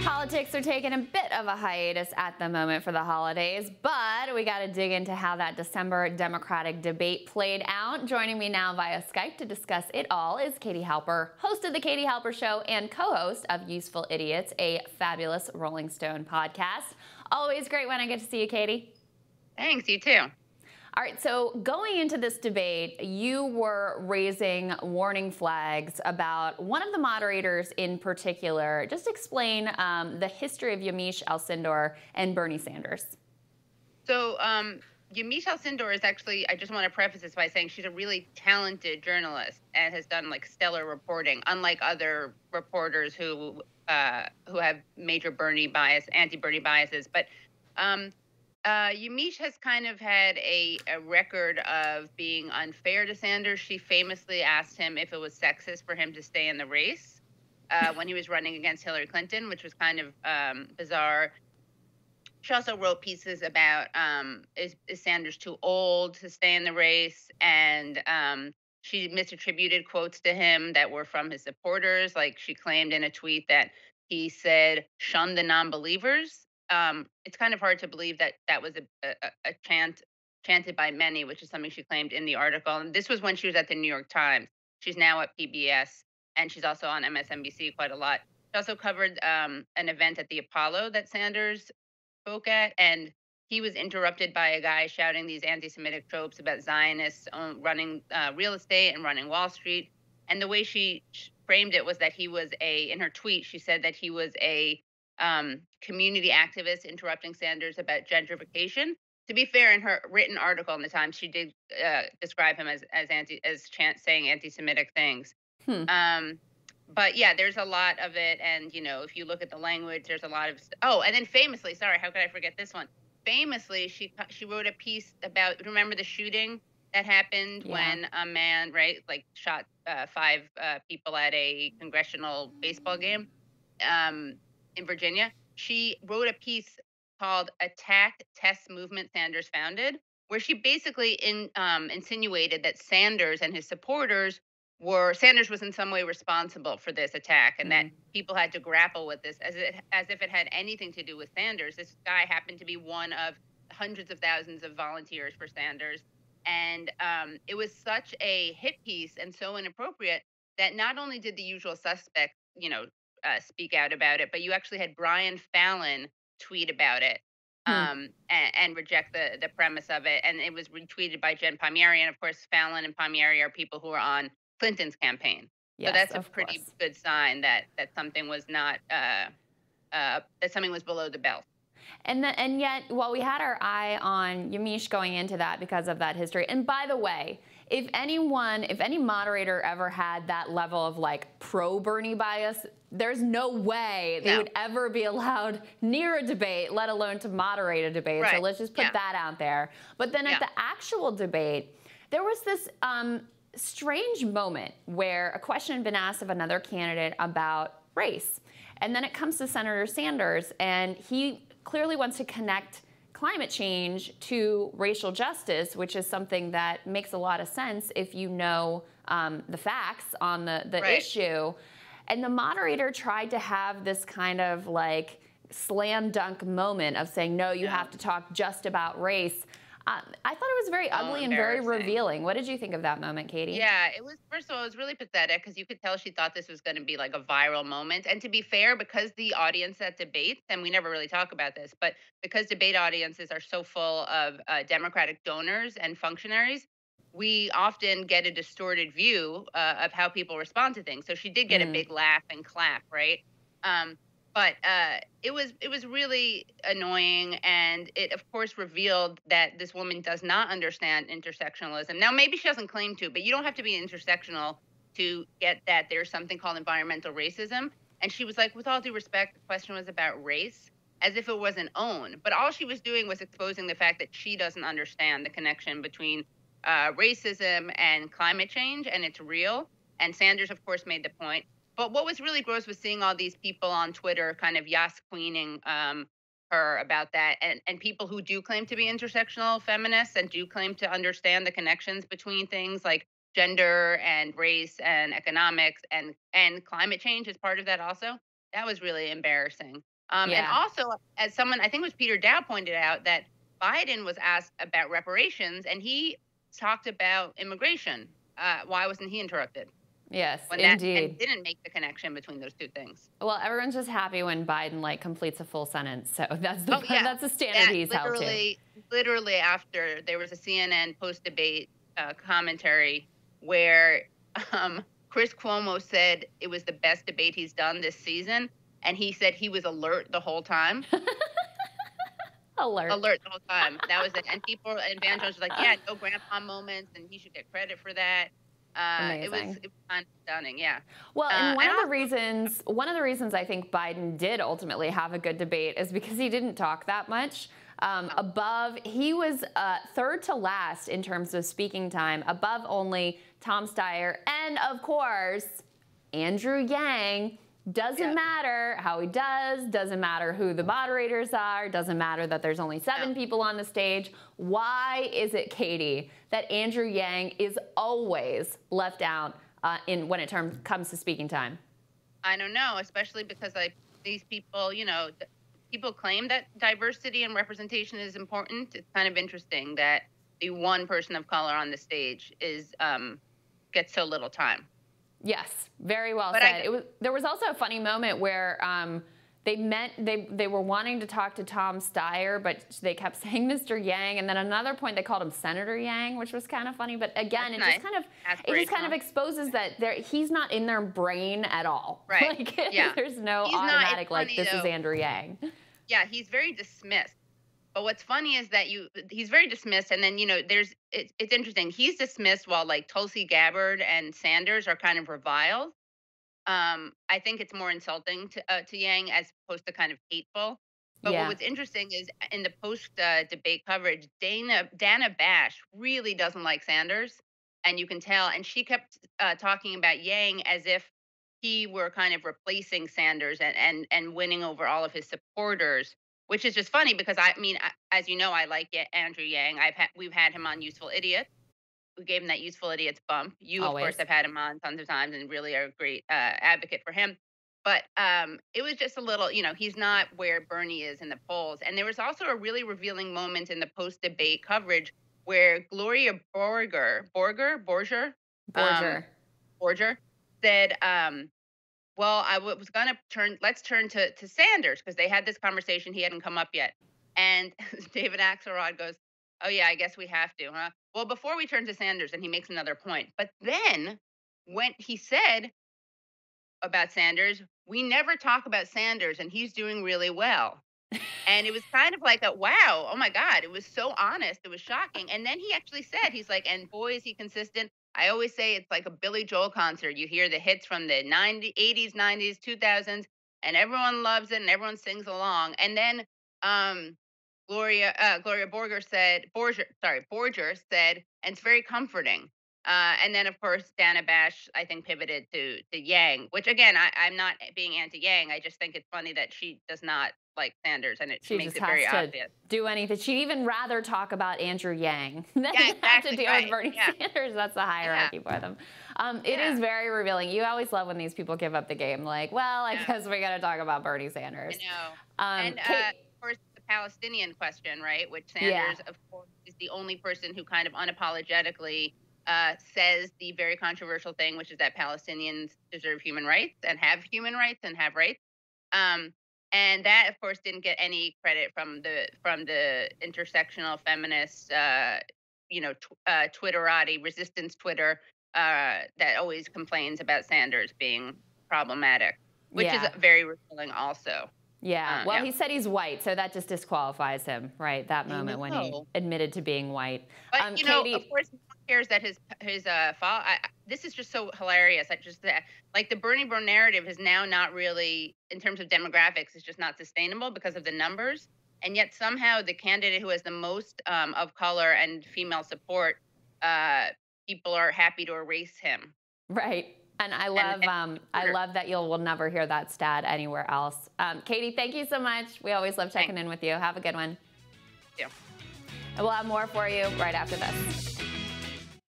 Politics are taking a bit of a hiatus at the moment for the holidays, but we got to dig into how that December Democratic debate played out. Joining me now via Skype to discuss it all is Katie Halper, host of The Katie Halper Show and co-host of Useful Idiots, a fabulous Rolling Stone podcast. Always great when I get to see you, Katie. Thanks, you too. All right, so going into this debate, you were raising warning flags about one of the moderators in particular. Just explain the history of Yamiche Alcindor and Bernie Sanders. So Yamiche Alcindor is actually, I just want to preface this by saying she's a really talented journalist and has done like stellar reporting, unlike other reporters who have major Bernie bias, anti-Bernie biases. But Yamiche has kind of had a record of being unfair to Sanders. She famously asked him if it was sexist for him to stay in the race when he was running against Hillary Clinton, which was kind of bizarre. She also wrote pieces about is Sanders too old to stay in the race? And she misattributed quotes to him that were from his supporters. Like she claimed in a tweet that he said, "Shun the non-believers." It's kind of hard to believe that that was a chant chanted by many, which is something she claimed in the article. And this was when she was at the New York Times. She's now at PBS, and she's also on MSNBC quite a lot. She also covered an event at the Apollo that Sanders spoke at, and he was interrupted by a guy shouting these anti-Semitic tropes about Zionists running real estate and running Wall Street. And the way she framed it was that he was in her tweet, she said that he was a community activist interrupting Sanders about gentrification. To be fair, in her written article in the Times, she did describe him as saying anti-Semitic things. Hmm. But yeah, there's a lot of it, and if you look at the language, there's a lot of. Oh, and then famously, sorry, how could I forget this one? Famously, she wrote a piece about. Remember the shooting that happened when a man, right, like shot 5 people at a congressional baseball game in Virginia. She wrote a piece called "Attack Test Movement Sanders Founded," where she basically insinuated that Sanders and his supporters Sanders was in some way responsible for this attack, and that people had to grapple with this as if it had anything to do with Sanders. This guy happened to be one of hundreds of thousands of volunteers for Sanders, and it was such a hit piece and so inappropriate that not only did the usual suspects, speak out about it, but you actually had Brian Fallon tweet about it and reject the premise of it, and it was retweeted by Jen Palmieri, and of course Fallon and Palmieri are people who are on Clinton's campaign. Yes, so that's a of pretty course. good sign that something was not that something was below the belt. And yet, while we had our eye on Yamiche going into that because of that history, and by the way, if any moderator ever had that level of like pro-Bernie bias, there's no way they would ever be allowed near a debate, let alone to moderate a debate. Right. So let's just put that out there. But then at the actual debate, there was this strange moment where a question had been asked of another candidate about race. And then it comes to Senator Sanders, and he clearly wants to connect climate change to racial justice, which is something that makes a lot of sense if you know the facts on the issue. And the moderator tried to have this kind of like slam dunk moment of saying, no, you have to talk just about race. I thought it was very ugly and very revealing. What did you think of that moment, Katie? Yeah, it was, first of all, it was really pathetic because you could tell she thought this was going to be like a viral moment. And to be fair, because the audience at debates, and we never really talk about this, but because debate audiences are so full of Democratic donors and functionaries, we often get a distorted view of how people respond to things. So she did get a big laugh and clap, right? But it was really annoying, and it of course revealed that this woman does not understand intersectionalism. Now, maybe she doesn't claim to, but you don't have to be intersectional to get that there's something called environmental racism. And she was like, with all due respect, the question was about race, as if it was an own. But all she was doing was exposing the fact that she doesn't understand the connection between racism and climate change, and it's real. And Sanders, of course, made the point. But what was really gross was seeing all these people on Twitter kind of yas queening her about that, and people who do claim to be intersectional feminists and do claim to understand the connections between things like gender and race and economics and climate change is part of that also. That was really embarrassing. And Yeah. also, as someone, I think it was Peter Dow pointed out, that Biden was asked about reparations, and he talked about immigration. Why wasn't he interrupted Yes, when that and indeed. didn't make the connection between those two things? Well, everyone's just happy when Biden like completes a full sentence. So that's Oh the yeah, that's the standard that he's held to. literally after there was a CNN post debate commentary where Chris Cuomo said it was the best debate he's done this season, and he said he was alert the whole time. Alert. Alert the whole time. That was it. And people and Van Jones was like, yeah, no grandpa moments, and he should get credit for that. Amazing. It was kind of stunning, yeah. Well, and one And of the also, reasons I think Biden did ultimately have a good debate is because he didn't talk that much. He was third to last in terms of speaking time, above only Tom Steyer and, of course, Andrew Yang. Doesn't matter how he does, doesn't matter who the moderators are, doesn't matter that there's only 7 people on the stage. Why is it, Katie, that Andrew Yang is always left out when it comes to speaking time? I don't know, especially because these people, people claim that diversity and representation is important. It's kind of interesting that the one person of color on the stage gets so little time. Yes, very well said. There was also a funny moment where they were wanting to talk to Tom Steyer, but they kept saying Mr. Yang, and then another point they called him Senator Yang, which was kind of funny. But again, That's it just kind of exposes that he's not in their brain at all. Right. Like, there's no automatic this is Andrew Yang. Yeah, he's very dismissed. But what's funny is that he's very dismissed, and then it's interesting. He's dismissed while like Tulsi Gabbard and Sanders are kind of reviled. I think it's more insulting to Yang as opposed to kind of hateful. But what was interesting is in the post debate coverage, Dana Bash really doesn't like Sanders, and you can tell. And she kept talking about Yang as if he were kind of replacing Sanders and winning over all of his supporters, which is just funny because as you know, I like Andrew Yang. We've had him on Useful Idiots. We gave him that Useful Idiots bump. You, of course, have had him on tons of times and really are a great advocate for him. But it was just a little, he's not where Bernie is in the polls. And there was also a really revealing moment in the post-debate coverage where Gloria Borger said, well, let's turn to Sanders, because they had this conversation. He hadn't come up yet. And David Axelrod goes, oh, yeah, I guess we have to, huh? Well, before we turn to Sanders, and he makes another point. But then when he said about Sanders, we never talk about Sanders, and he's doing really well. And it was kind of like wow, oh my God, it was so honest. It was shocking. And then he actually said, he's like, and boy, is he consistent. I always say it's like a Billy Joel concert. You hear the hits from the 80s, 90s, 2000s, and everyone loves it and everyone sings along. And then Gloria Borger said, and it's very comforting. And then, of course, Dana Bash, I think, pivoted to Yang, which, again, I'm not being anti-Yang. I just think it's funny that she does not like Sanders, and it makes it very obvious. Do anything. She'd even rather talk about Andrew Yang than have to deal with Bernie Sanders. That's the hierarchy for them. It is very revealing. You always love when these people give up the game. Like, well, I guess we got to talk about Bernie Sanders. I know. And, of course, the Palestinian question, right, which Sanders, of course, is the only person who kind of unapologetically says the very controversial thing, which is that Palestinians deserve human rights and have human rights and have rights. And that, of course, didn't get any credit from the intersectional feminist, Twitterati, resistance Twitter, that always complains about Sanders being problematic, which is very revealing also. Yeah, well, he said he's white, so that just disqualifies him, right? That moment when he admitted to being white. But, Katie, of course, cares that his this is just so hilarious. Like the Bernie bro narrative is now not really, in terms of demographics, is just not sustainable because of the numbers. And yet somehow the candidate who has the most of color and female support, people are happy to erase him. Right. And I love that we'll never hear that stat anywhere else. Katie, thank you so much. We always love checking in with you. Have a good one. Yeah. And we'll have more for you right after this.